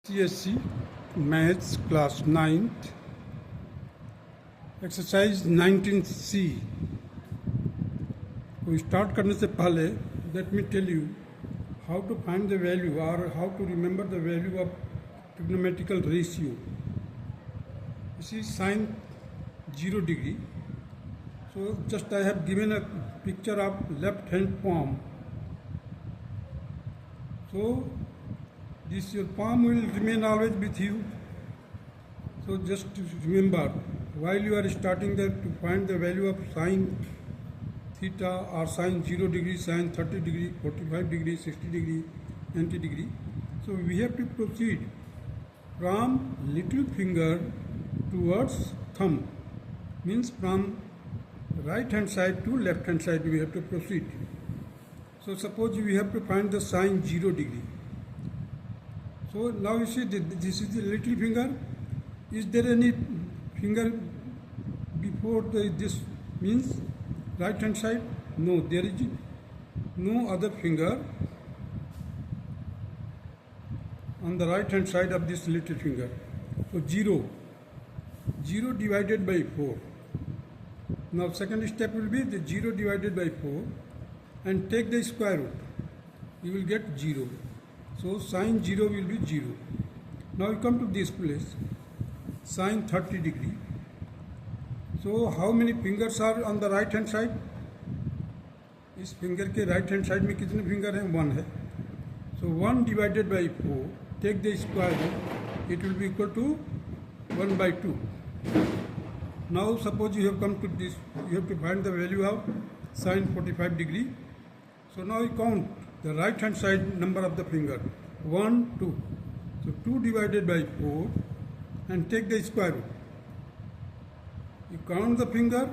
ICSE Maths Class 9th Exercise 19C को start करने से पहले let me tell you how to find the value or how to remember the value of trigonometrical ratio. This is sine 0 degree. So just I have given a picture of left hand palm. So this your palm will remain always with you. So just remember, while you are starting to find the value of sine theta or sine 0 degree, sine 30 degree, 45 degree, 60 degree, 90 degree. So we have to proceed from little finger towards thumb. Means from right hand side to left hand side we have to proceed. So suppose we have to find the sine 0 degree. So now you see this is the little finger. Is there any finger before this means right hand side? No, there is no other finger on the right hand side of this little finger. So 0 divided by 4. Now second step will be the 0 divided by 4 and take the square root. You will get 0. So sine 0 will be 0. Now you come to this place, sine 30 degree. So how many fingers are on the right hand side? इस finger के right hand side में कितने finger हैं? 1 है. So 1 divided by 4, take the square root, it will be equal to 1 by 2. Now suppose you have come to this, you have to find the value of sine 45 degree. So now you count the right hand side number of the finger, 1, 2. So 2 divided by 4 and take the square root. You count the finger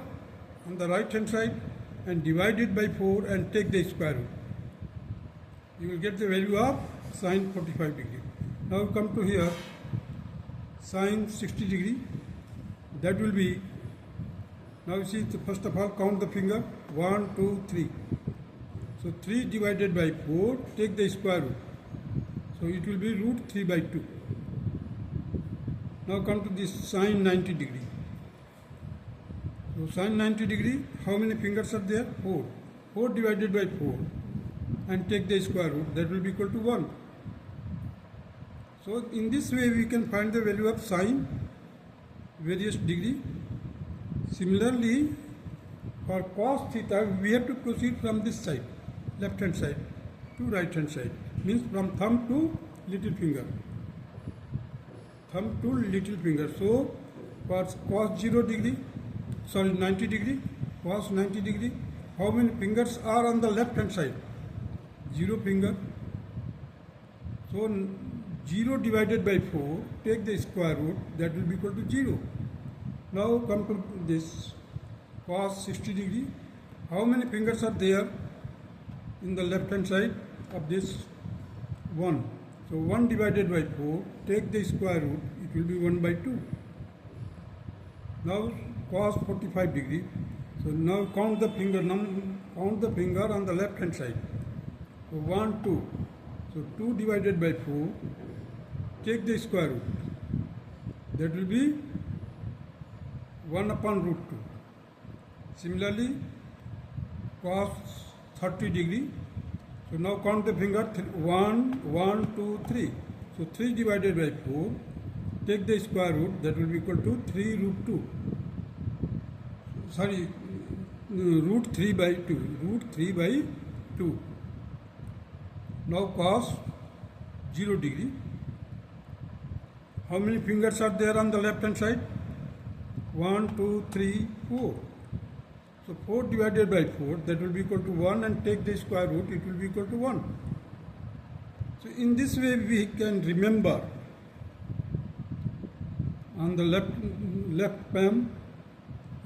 on the right hand side and divide it by 4 and take the square root. You will get the value of sine 45 degree. Now you come to here, sine 60 degree. That will be, now you see, first of all count the finger, 1, 2, 3. So 3 divided by 4, take the square root. So it will be root 3 by 2. Now come to this sine 90 degree. So sine 90 degree, how many fingers are there? 4. 4 divided by 4 and take the square root, that will be equal to 1. So in this way we can find the value of sine various degree. Similarly, for cos theta we have to proceed from this side, left hand side to right hand side, means from thumb to little finger, thumb to little finger. So for cos 90 degree, cos 90 degree, how many fingers are on the left hand side? 0 finger. So 0 divided by 4, take the square root, that will be equal to 0. Now come to this cos 60 degree. How many fingers are there in the left hand side of this? 1. So 1 divided by 4, take the square root, it will be 1 by 2. Now cos 45 degree. So now count the finger on the left hand side. So 1, 2. So 2 divided by 4, take the square root. That will be 1 upon root 2. Similarly, cos 30 degree. So now count the finger, 1, 2, 3. So 3 divided by 4, take the square root, that will be equal to 3 root 2. Sorry, root 3 by 2. Root 3 by 2. Now cos 0 degree. How many fingers are there on the left hand side? 1, 2, 3, 4. So 4 divided by 4, that will be equal to 1 and take the square root, it will be equal to 1. So in this way we can remember on the left palm,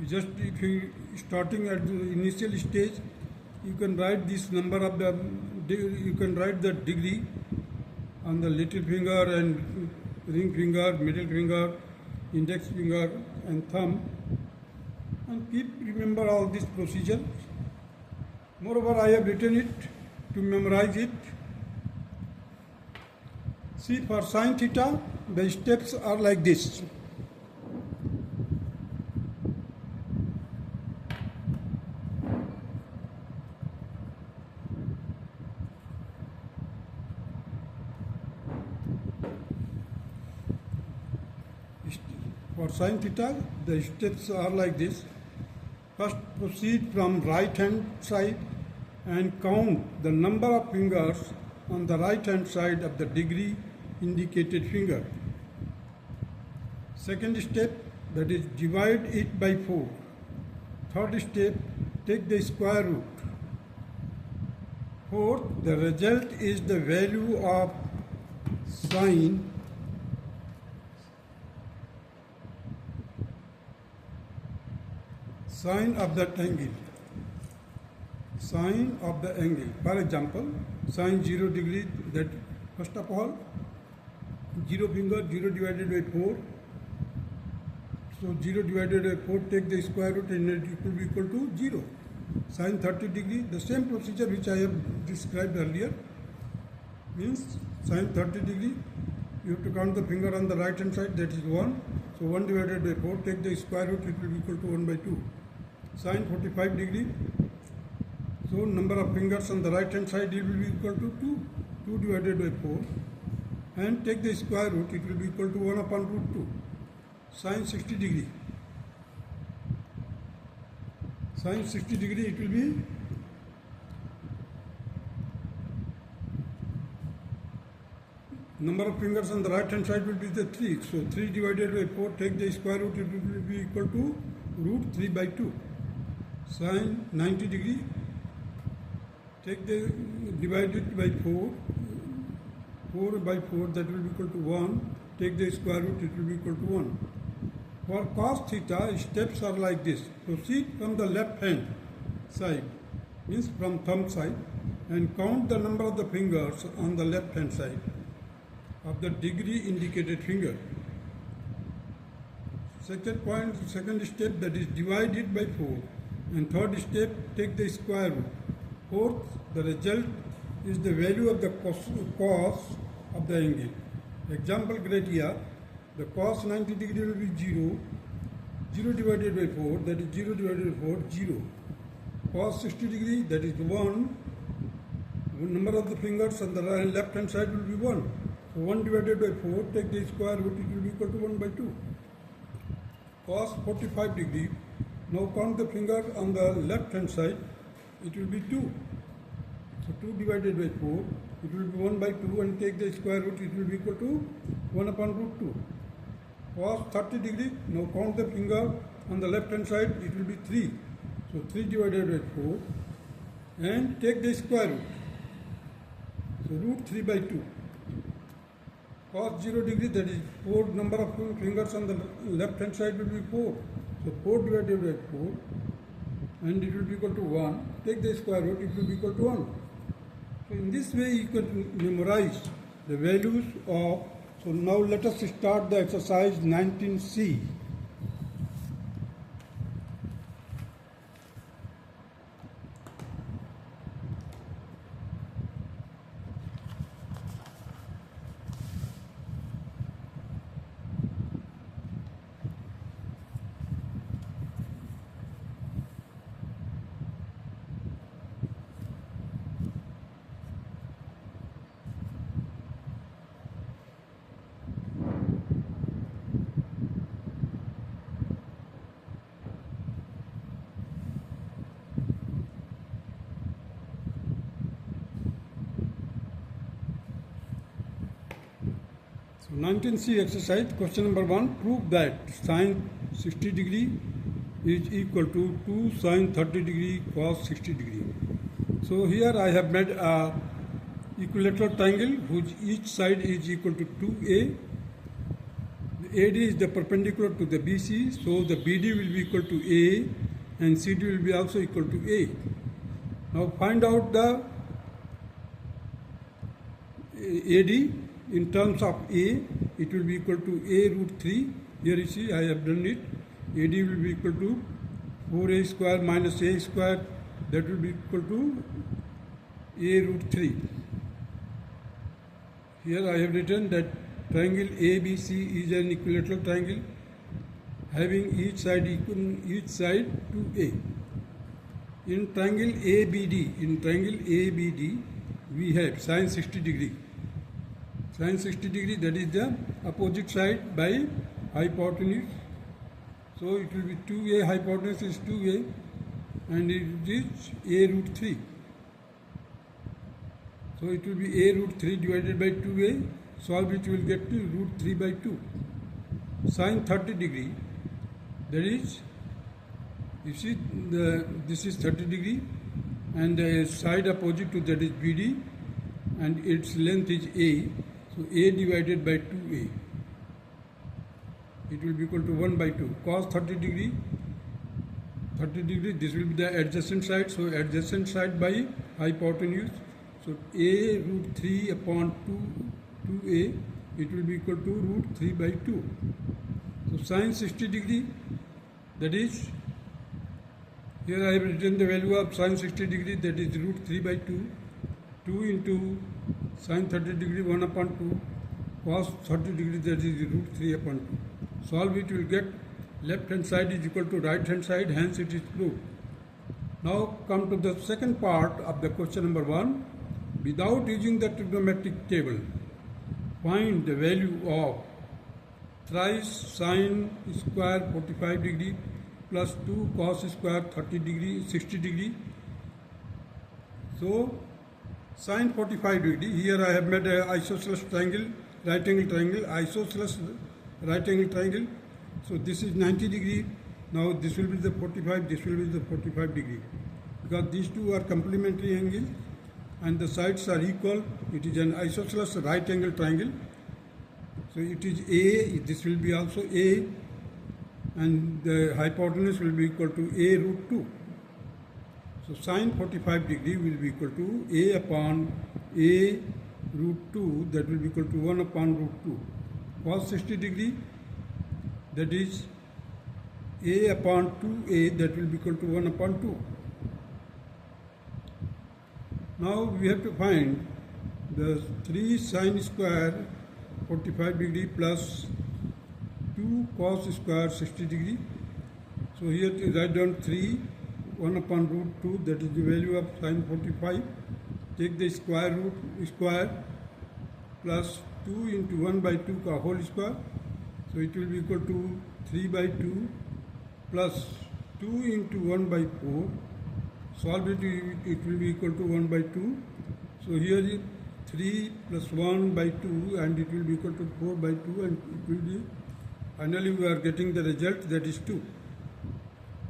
just if you starting at the initial stage, you can write this number of you can write the degree on the little finger and ring finger, middle finger, index finger and thumb, and keep remember all this procedure. Moreover, I have written it to memorize it. See, for sine theta, the steps are like this. For sine theta, the steps are like this. First, proceed from right hand side and count the number of fingers on the right hand side of the degree indicated finger. Second step, that is divide it by 4. Third step, take the square root. Fourth, the result is the value of sine of that angle. Sine of the angle. For example, sine 0 degree, that first of all, 0 finger, 0 divided by 4. So 0 divided by 4, take the square root and it will be equal to 0. Sine 30 degree, the same procedure which I have described earlier. Means sine 30 degree, you have to count the finger on the right hand side, that is 1. So 1 divided by 4, take the square root, it will be equal to 1 by 2. Sine 45 degree, so number of fingers on the right hand side, it will be equal to 2. 2 divided by 4, and take the square root, it will be equal to 1 upon root 2. Sine 60 degree. Sine 60 degree, it will be number of fingers on the right hand side will be the 3. So 3 divided by 4, take the square root, it will be equal to root 3 by 2. Sine 90 degree, take the divided by 4. 4 by 4, that will be equal to 1. Take the square root, it will be equal to 1. For cos theta, steps are like this. Proceed from the left hand side, means from thumb side, and count the number of the fingers on the left hand side of the degree indicated finger. Second step, that is divide it by 4. And third step, take the square root. Fourth, the result is the value of the cos of the angle. Example criteria, the cos 90 degree will be 0. 0 divided by 4, that is 0 divided by 4, 0. Cos 60 degree, that is 1. Number of the fingers on the left hand side will be 1. So 1 divided by 4, take the square root, it will be equal to 1 by 2. Cos 45 degree, now count the finger on the left hand side, it will be 2. So 2 divided by 4, it will be 1 by 2, and take the square root, it will be equal to 1 upon root 2. Cos 30 degree, now count the finger on the left hand side, it will be 3. So 3 divided by 4, and take the square root. So root 3 by 2. Cos 0 degree, that is 4, number of fingers on the left hand side will be 4. So 4 divided by 4, and it will be equal to 1. Take the square root, it will be equal to 1. So in this way you can memorize the values of. So now let us start the exercise 19C. So 19C exercise, question number 1, prove that sine 60 degree is equal to 2 sine 30 degree cos 60 degree. So here I have made a equilateral triangle whose each side is equal to 2A. The AD is the perpendicular to the BC, so the BD will be equal to A and CD will be also equal to A. Now find out the AD. In terms of A, it will be equal to A root 3. Here you see I have done it. AD will be equal to 4A square minus A square. That will be equal to A root 3. Here I have written that triangle ABC is an equilateral triangle having each side to A. In triangle ABD, we have sine 60 degree. Sine 60 degree, that is the opposite side by hypotenuse. So it will be 2A, hypotenuse is 2A, and it is A root 3. So it will be A root 3 divided by 2A. Solve it, you will get to root 3 by 2. Sine 30 degree, that is, you see this is 30 degree and the side opposite to that is BD and its length is A. So A divided by 2A. It will be equal to 1 by 2. Cos 30 degree, this will be the adjacent side. So adjacent side by hypotenuse. So A root 3 upon 2A, it will be equal to root 3 by 2. So sine 60 degree, that is, here I have written the value of sine 60 degree, that is root 3 by 2. 2 into sine 30 degree 1 upon 2. Cos 30 degree, that is root 3 upon 2. Solve it, you will get left hand side is equal to right hand side, hence it is proved. Now come to the second part of the question number 1. Without using the trigonometric table, find the value of thrice sine square 45 degree plus 2 cos square 30 degree 60 degree. So sine 45 degree, here I have made a isosceles triangle, right angle triangle, isosceles right angle triangle. So this is 90 degree. Now this will be the 45, this will be the 45 degree, because these two are complementary angles and the sides are equal. It is an isosceles right angle triangle. So it is A, this will be also A, and the hypotenuse will be equal to A root 2. So sine 45 degree will be equal to A upon A root 2, that will be equal to 1 upon root 2. Cos 60 degree, that is A upon 2A, that will be equal to 1 upon 2. Now we have to find the 3 sine square 45 degree plus 2 cos square 60 degree. So here to write down 3, 1 upon root 2, that is the value of sine 45. Take the square root square plus 2 into 1 by 2 ka whole square. So it will be equal to 3 by 2 plus 2 into 1 by 4. Solve it, it will be equal to 1 by 2. So here is 3 plus 1 by 2 and it will be equal to 4 by 2, and it will be, finally we are getting the result, that is 2.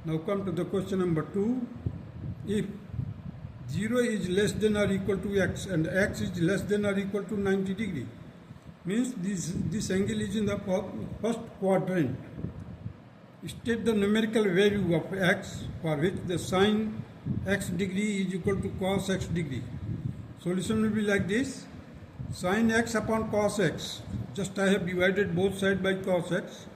Now come to the question number 2. If 0 is less than or equal to x and x is less than or equal to 90 degree, means this angle is in the first quadrant. State the numerical value of x for which the sine x degree is equal to cos x degree. Solution will be like this: sine x upon cos x. Just I have divided both sides by cos x.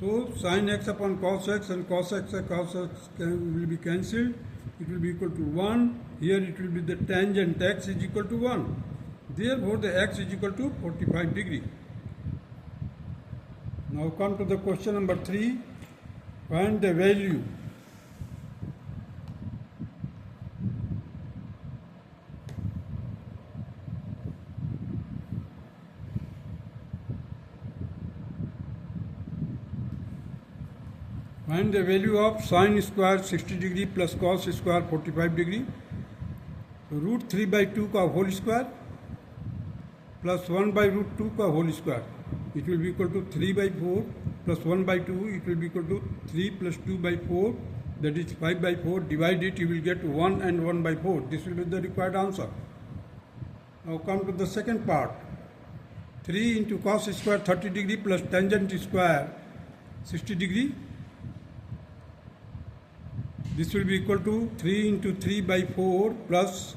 So sine x upon cos x and cos x will be cancelled. It will be equal to 1. Here it will be the tangent x is equal to 1. Therefore the x is equal to 45 degree. Now come to the question number 3. Find the value of sine square 60 degree plus cos square 45 degree. So root 3 by 2 का whole square plus 1 by root 2 का whole square. It will be equal to 3 by 4 plus 1 by 2. It will be equal to 3 plus 2 by 4, that is 5 by 4. Divide it, you will get 1 and 1 by 4. This will be the required answer. Now come to the second part. 3 into cos square 30 degree plus tangent square 60 degree. This will be equal to 3 into 3 by 4 plus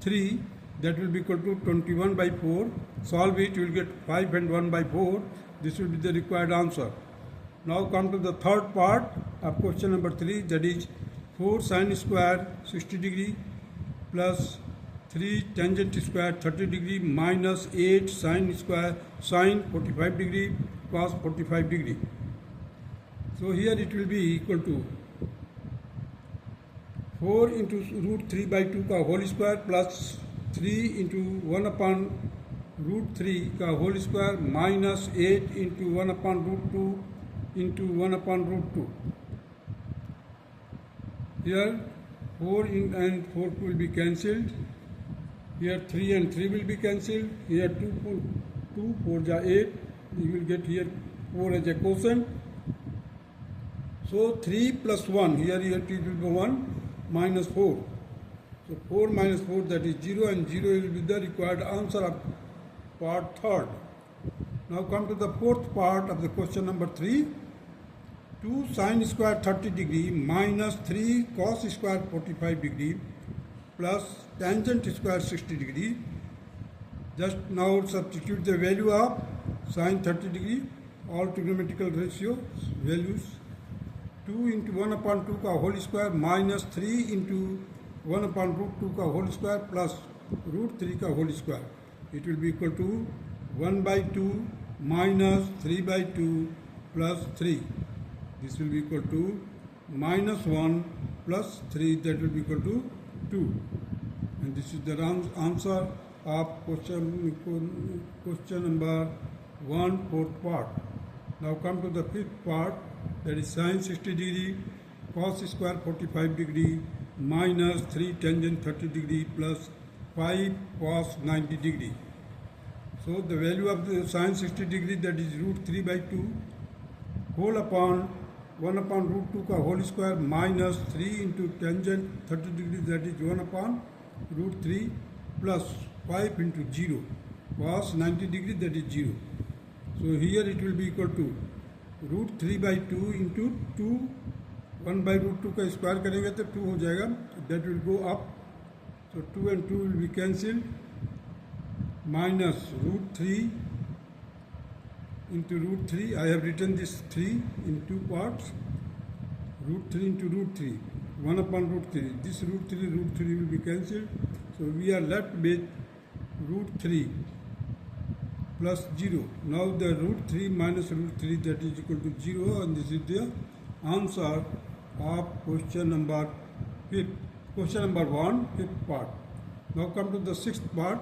3, that will be equal to 21 by 4. Solve it, you will get 5 and 1 by 4. This will be the required answer. Now come to the third part of question number 3, that is 4 sine square 60 degree plus 3 tangent square 30 degree minus 8 sine square sine 45 degree cos 45 degree. So here it will be equal to 4 into root 3 by 2 का whole square plus 3 into 1 upon root 3 का whole square minus 8 into 1 upon root 2 into 1 upon root 2. Here 4 and 4 will be cancelled. Here 3 and 3 will be cancelled. Here 2 4 ja 8. You will get here 4 as a quotient. So 3 plus 1. Here it will be 1 minus 4. So 4 minus 4, that is 0, and 0 will be the required answer of part 3rd. Now come to the 4th part of the question number 3. 2 sine square 30 degree minus 3 cos square 45 degree plus tangent square 60 degree. Just now substitute the value of sine 30 degree, all trigonometrical ratio values. 2 into 1 upon 2 का whole square minus 3 into 1 upon root 2 का whole square plus root 3 का whole square. It will be equal to 1 by 2 minus 3 by 2 plus 3. This will be equal to minus 1 plus 3, that will be equal to 2. And this is the answer of question number 1, 4th part. Now come to the 5th part, that is sine 60 degree cos square 45 degree minus 3 tangent 30 degree plus 5 cos 90 degree. So the value of the sine 60 degree, that is root 3 by 2 whole upon 1 upon root 2 का whole square minus 3 into tangent 30 degree, that is 1 upon root 3 plus 5 into 0 cos 90 degree, that is 0. So here it will be equal to root 3 by 2 into 2, 1 by root 2 का square करेंगे तो 2 हो जाएगा, that will go up. So 2 and 2 will be cancelled, minus root 3 into root 3. I have written this 3 in 2 parts. Root 3 into root 3, 1 upon root 3. This root 3 will be cancelled. So we are left with root 3 plus 0. Now the root 3 minus root 3, that is equal to 0, and this is the answer of question number 1, 5th part. Now come to the 6th part.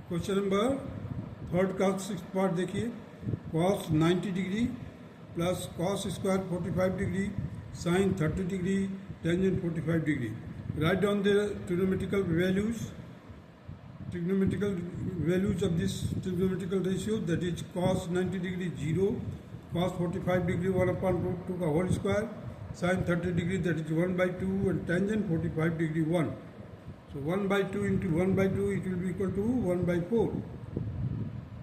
Question number 3rd का 6th part देखिए. cos 90 degree plus cos square 45 degree sin 30 degree tangent 45 degree. Write down the trigonometrical values of this trigonometrical ratio, that is cos 90 degree 0, cos 45 degree 1 upon root 2 का whole square, sin 30 degree, that is 1 by 2, and tangent 45 degree 1. So 1 by 2 into 1 by 2, it will be equal to 1 by 4.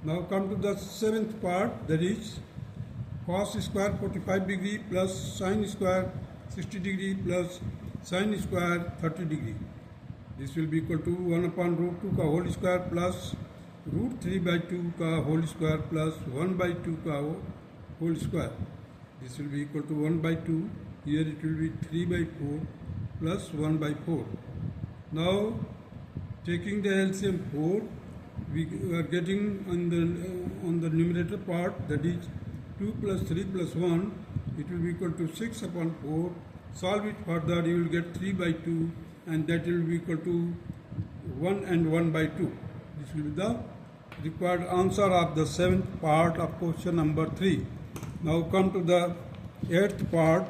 Now come to the 7th part, that is cos square 45 degree plus sin square 60 degree plus sin square 30 degree. This will be equal to 1 upon root 2 का whole square plus root 3 by 2 का whole square plus 1 by 2 का whole square. This will be equal to 1 by 2. Here it will be 3 by 4 plus 1 by 4. Now taking the LCM 4, we are getting on the numerator part, that is 2 plus 3 plus 1, it will be equal to 6 upon 4. Solve it further, you will get 3 by 2, and that will be equal to 1 and 1 by 2. This will be the required answer of the 7th part of question number 3. Now come to the 8th part.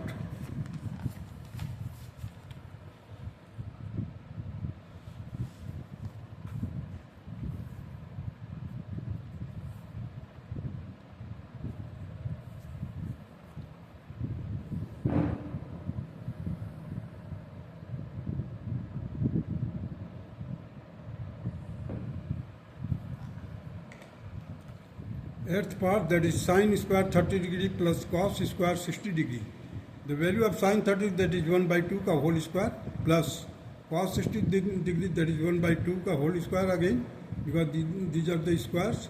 Eighth part, that is sin square 30 degree plus cos square 60 degree. The value of sin 30, that is 1 by 2 का whole square, plus cos 60 degree, that is 1 by 2 का whole square again, because these are the squares.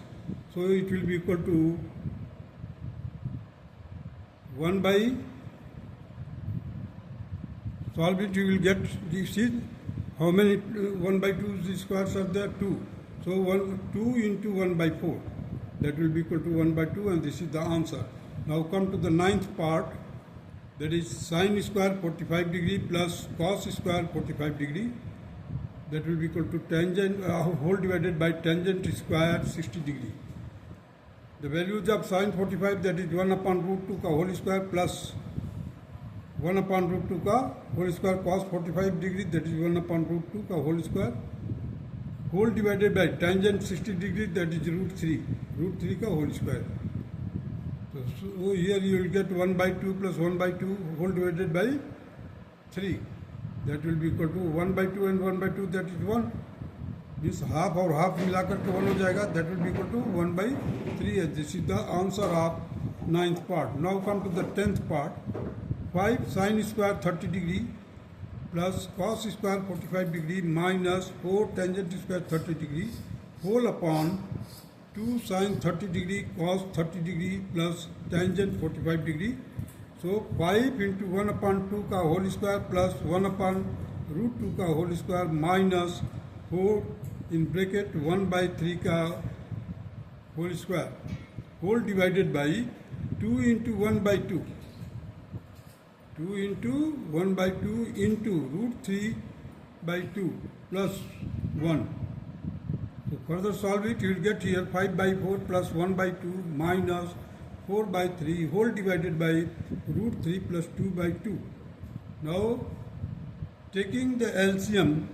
So it will be equal to 1 by solve it, you will get, you see how many 1 by 2 squares are there? 2. So 2 into 1 by 4. That will be equal to 1 by 2, and this is the answer. Now come to the ninth part. That is sine square 45 degree plus cos square 45 degree. That will be equal to tangent whole divided by tangent square 60 degree. The values of sine 45, that is 1 upon root 2 ka whole square plus 1 upon root 2 ka whole square, cos 45 degree, that is 1 upon root 2 ka whole square, whole divided by tangent 60 degree, that is root 3 ka whole square. So here you will get 1 by 2 plus 1 by 2 whole divided by 3. That will be equal to 1 by 2 and 1 by 2, that is 1. This half और half मिलाकर के 1 हो जाएगा, that will be equal to 1 by 3. This is the answer of ninth part. Now come to the 10th part. 5 sine square 30 degree plus cos square 45 degree minus 4 tangent square 30 degree whole upon 2 sine 30 degree cos 30 degree plus tangent 45 degree. So 5 into 1 upon 2 का whole square plus 1 upon root 2 का whole square minus 4 in bracket 1 by 3 का whole square whole divided by 2 into 1 by 2. 2 into 1 by 2 into root 3 by 2 plus 1. So further solve it, you will get here 5 by 4 plus 1 by 2 minus 4 by 3 whole divided by root 3 plus 2 by 2. Now taking the LCM,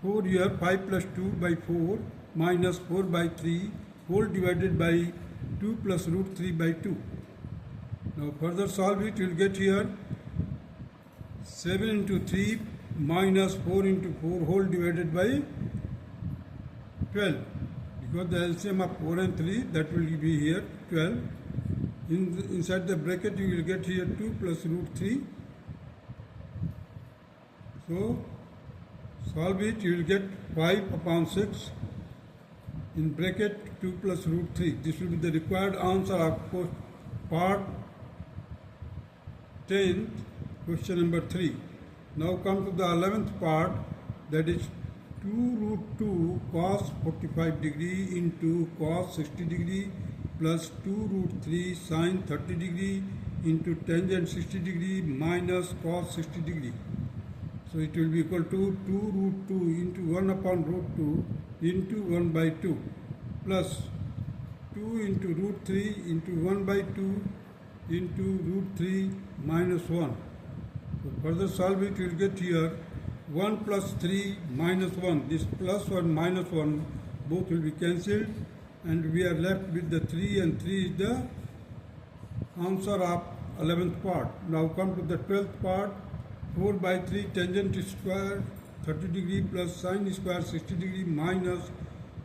4 here 5 plus 2 by 4 minus 4 by 3 whole divided by 2 plus root 3 by 2. Now further solve it, you will get here 7 into 3 minus 4 into 4 whole divided by 12. Because the LCM of 4 and 3, that will be here 12. Inside the bracket you will get here 2 plus root 3. So solve it, you will get 5 upon 6 in bracket 2 plus root 3. This will be the required answer of part 10th, question number 3. Now come to the 11th part, that is 2 root 2 cos 45 degree into cos 60 degree plus 2 root 3 sin 30 degree into tangent 60 degree minus cos 60 degree. So it will be equal to 2 root 2 into 1 upon root 2 into 1 by 2 plus 2 into root 3 into 1 by 2 into root 3 minus 1. So further solve it, you will get here 1 plus 3 minus 1. This plus 1 minus 1 both will be cancelled, and we are left with the 3, and 3 is the answer of 11th part. Now come to the 12th part. 4 by 3 tangent square 30 degree plus sine square 60 degree minus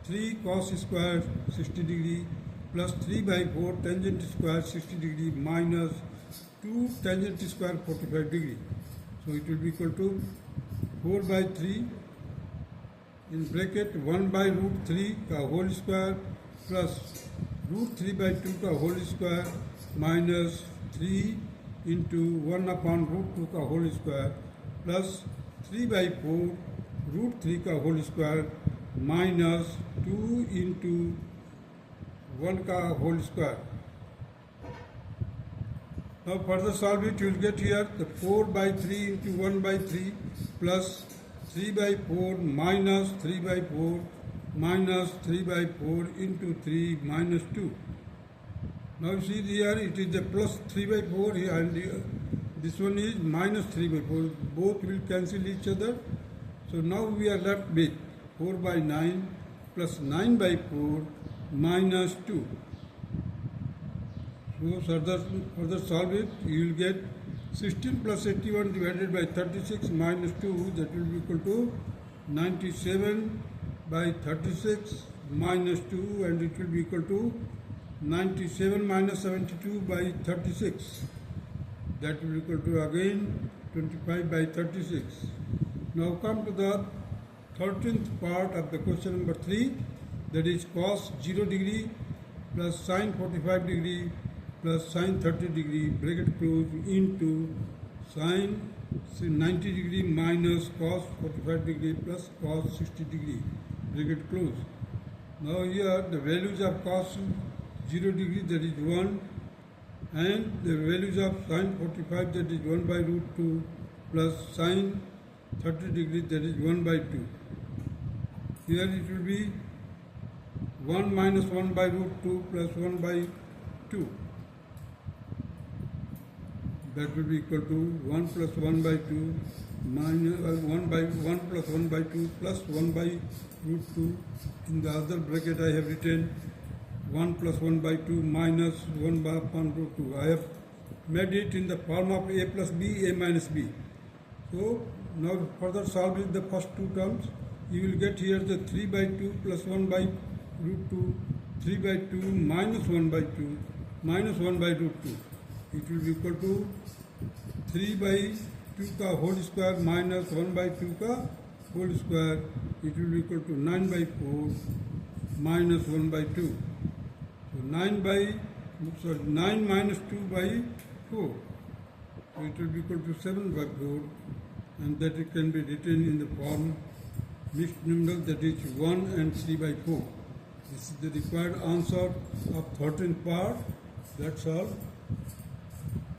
3 cos square 60 degree plus 3 by 4 tangent square 60 degree minus 2 tangent square 45 degree. So it will be equal to 4 by 3 in bracket 1 by root 3 का whole square plus root 3 by 2 का whole square minus 3 into 1 upon root 2 का whole square plus 3 by 4 root 3 का whole square minus 2 into 1 का whole square. Now further solve it, you will get here the 4 by 3 into 1 by 3 plus 3 by 4 minus 3 by 4 minus 3 by 4 into 3 minus 2. Now see here it is the plus 3 by 4 here, and this one is minus 3 by 4. Both will cancel each other. So now we are left with 4 by 9 plus 9 by 4 minus 2. So further solve it, you will get 16 plus 81 divided by 36 minus 2, that will be equal to 97 by 36 minus 2, and it will be equal to 97 minus 72 by 36. That will be equal to again 25 by 36. Now come to the 13th part of the question number 3, that is cos 0 degree plus sin 45 degree plus sin 30 degree bracket close into sine 90 degree minus cos 45 degree plus cos 60 degree, bracket close. Now here the values of cos 0 degree, that is 1, and the values of sine 45, that is 1 by root 2, plus sine 30 degree, that is 1 by 2. Here it will be 1 minus 1 by root 2 plus 1 by 2. That will be equal to 1 plus 1 by 2 minus 1 by 1 plus 1 by 2 plus 1 by root 2. In the other bracket I have written 1 plus 1 by 2 minus 1 by upon root 2. I have made it in the form of a plus b, a minus b. So now further solve with the first two terms. You will get here the 3 by 2 plus 1 by root 2, 3 by 2 minus 1 by 2 minus 1 by root 2. It will be equal to 3 by 2 का whole square minus 1 by 2 का whole square. It will be equal to 9 by 4 minus 1 by 2. So 9 minus 2 by 4. So it will be equal to 7 by 4, and that it can be written in the form mixed numeral, that is 1 and 3 by 4. This is the required answer of 13th part. That's all.